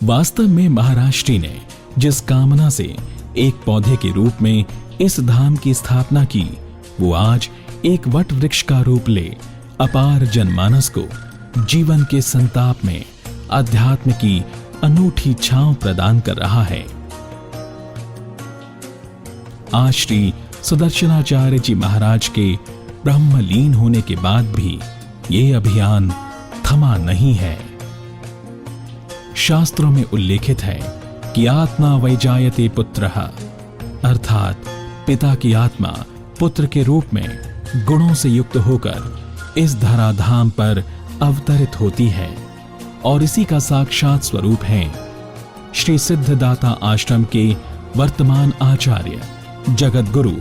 वास्तव में महाराष्ट्री ने जिस कामना से एक पौधे के रूप में इस धाम की स्थापना की, वो आज एक वट वृक्ष का रूप ले अपार जनमानस को जीवन के संताप में अध्यात्म की अनूठी छांव प्रदान कर रहा है। आज श्री सुदर्शनाचार्य जी महाराज के ब्रह्मलीन होने के बाद भी ये अभियान थमा नहीं है। शास्त्रों में उल्लेखित है कि आत्मा वैजायते पुत्रः, अर्थात पिता की आत्मा पुत्र के रूप में गुणों से युक्त होकर इस धराधाम पर अवतरित होती है और इसी का साक्षात स्वरूप है श्री सिद्धदाता आश्रम के वर्तमान आचार्य जगत गुरु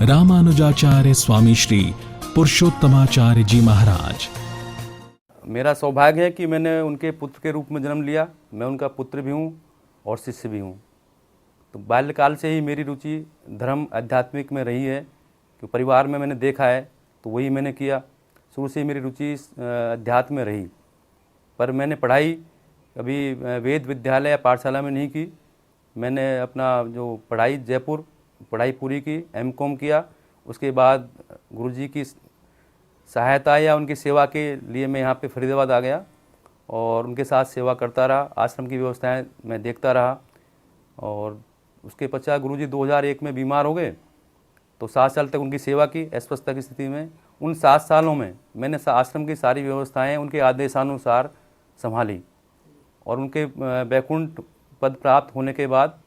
रामानुजाचार्य स्वामी श्री पुरुषोत्तमाचार्य जी महाराज। मेरा सौभाग्य है कि मैंने उनके पुत्र के रूप में जन्म लिया। मैं उनका पुत्र भी हूँ और शिष्य भी हूँ। तो बाल्यकाल से ही मेरी रुचि धर्म आध्यात्मिक में रही है, कि परिवार में मैंने देखा है तो वही मैंने किया। शुरू से मेरी रुचि अध्यात्म में रही, पर मैंने पढ़ाई कभी वेद विद्यालय या पाठशाला में नहीं की। मैंने अपना जो पढ़ाई जयपुर पढ़ाई पूरी की, एमकॉम किया। उसके बाद गुरुजी की सहायता या उनकी सेवा के लिए मैं यहाँ पे फरीदाबाद आ गया और उनके साथ सेवा करता रहा। आश्रम की व्यवस्थाएं मैं देखता रहा और उसके पश्चात गुरुजी 2001 में बीमार हो गए, तो 7 साल तक उनकी सेवा की अस्वस्थता की स्थिति में। उन 7 सालों में मैंने आश्रम की सारी व्यवस्थाएं उनके आदेशानुसार संभाली और उनके वैकुंठ पद प्राप्त होने के बाद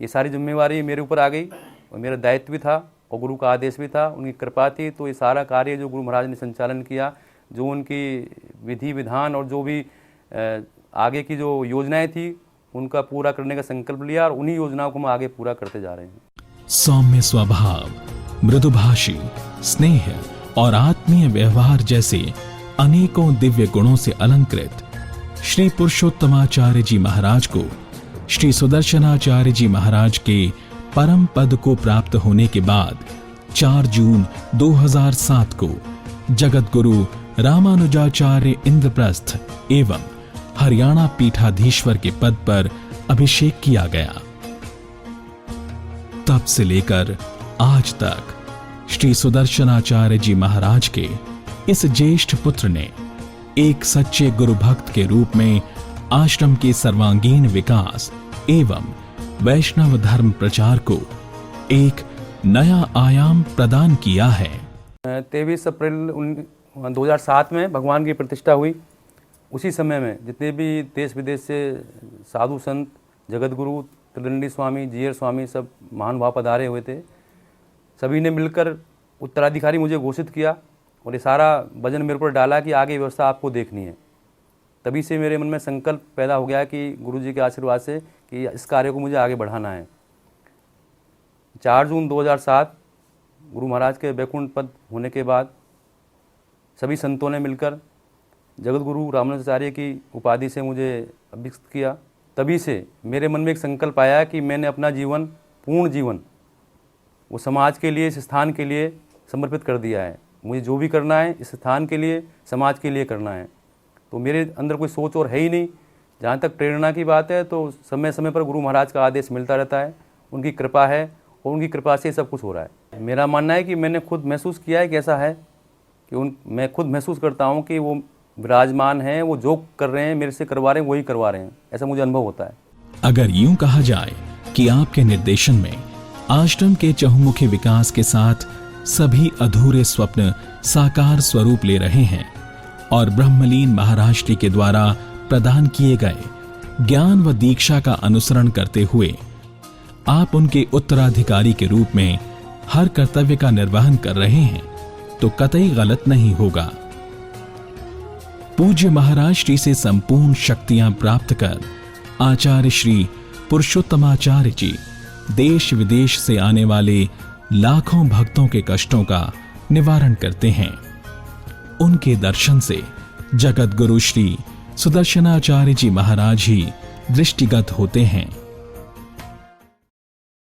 ये सारी जिम्मेवारी मेरे ऊपर आ गई और मेरा दायित्व भी था और गुरु का आदेश भी था, उनकी कृपा थी। तो ये सारा कार्य जो गुरु महाराज ने संचालन किया, जो उनकी विधि विधान और जो भी आगे की जो योजनाएं थी, उनका पूरा करने का संकल्प लिया और उन्हीं योजनाओं को हम आगे पूरा करते जा रहे हैं। सौम्य स्वभाव, मृदुभाषी, स्नेह और आत्मीय व्यवहार जैसे अनेकों दिव्य गुणों से अलंकृत श्री पुरुषोत्तमाचार्य जी महाराज को श्री सुदर्शनाचार्य जी महाराज के परम पद को प्राप्त होने के बाद 4 जून 2007 को जगत गुरु रामानुजाचार्य इंद्रप्रस्थ एवं हरियाणा पीठाधीश्वर के पद पर अभिषेक किया गया। तब से लेकर आज तक श्री सुदर्शनाचार्य जी महाराज के इस ज्येष्ठ पुत्र ने एक सच्चे गुरु भक्त के रूप में आश्रम के सर्वांगीण विकास एवं वैष्णव धर्म प्रचार को एक नया आयाम प्रदान किया है। 23 अप्रैल 2007 में भगवान की प्रतिष्ठा हुई। उसी समय में जितने भी देश विदेश से साधु संत, जगत गुरु त्रिदंडी स्वामी, जीयर स्वामी, सब महानुभाव पधारे हुए थे। सभी ने मिलकर उत्तराधिकारी मुझे घोषित किया और ये सारा वजन मेरे ऊपर डाला कि आगे व्यवस्था आपको देखनी है। तभी से मेरे मन में संकल्प पैदा हो गया कि गुरुजी के आशीर्वाद से कि इस कार्य को मुझे आगे बढ़ाना है। 4 जून 2007 गुरु महाराज के वैकुंठ पद होने के बाद सभी संतों ने मिलकर जगत गुरु रामानुजाचार्य की उपाधि से मुझे अभिषिक्त किया। तभी से मेरे मन में एक संकल्प आया कि मैंने अपना जीवन, पूर्ण जीवन, वो समाज के लिए, इस स्थान के लिए समर्पित कर दिया है। मुझे जो भी करना है इस स्थान के लिए, समाज के लिए करना है। तो मेरे अंदर कोई सोच और है ही नहीं। जहाँ तक प्रेरणा की बात है तो समय समय पर गुरु महाराज का आदेश मिलता रहता है, उनकी कृपा है और उनकी कृपा से सब कुछ हो रहा है। मेरा मानना है कि मैंने खुद महसूस किया है कि ऐसा है कि मैं खुद महसूस करता हूँ कि वो विराजमान हैं, वो जो कर रहे हैं, मेरे से करवा रहे हैं, वही करवा रहे हैं, ऐसा मुझे अनुभव होता है। अगर यूं कहा जाए कि आपके निर्देशन में आश्रम के चहुमुखी विकास के साथ सभी अधूरे स्वप्न साकार स्वरूप ले रहे हैं और ब्रह्मलीन महाराष्ट्री के द्वारा प्रदान किए गए ज्ञान व दीक्षा का अनुसरण करते हुए आप उनके उत्तराधिकारी के रूप में हर कर्तव्य का निर्वहन कर रहे हैं, तो कतई गलत नहीं होगा। पूज्य महाराष्ट्री से संपूर्ण शक्तियां प्राप्त कर आचार्य श्री पुरुषोत्तमाचार्य जी देश विदेश से आने वाले लाखों भक्तों के कष्टों का निवारण करते हैं। उनके दर्शन से जगत गुरु श्री सुदर्शनाचार्य जी महाराज ही दृष्टिगत होते हैं।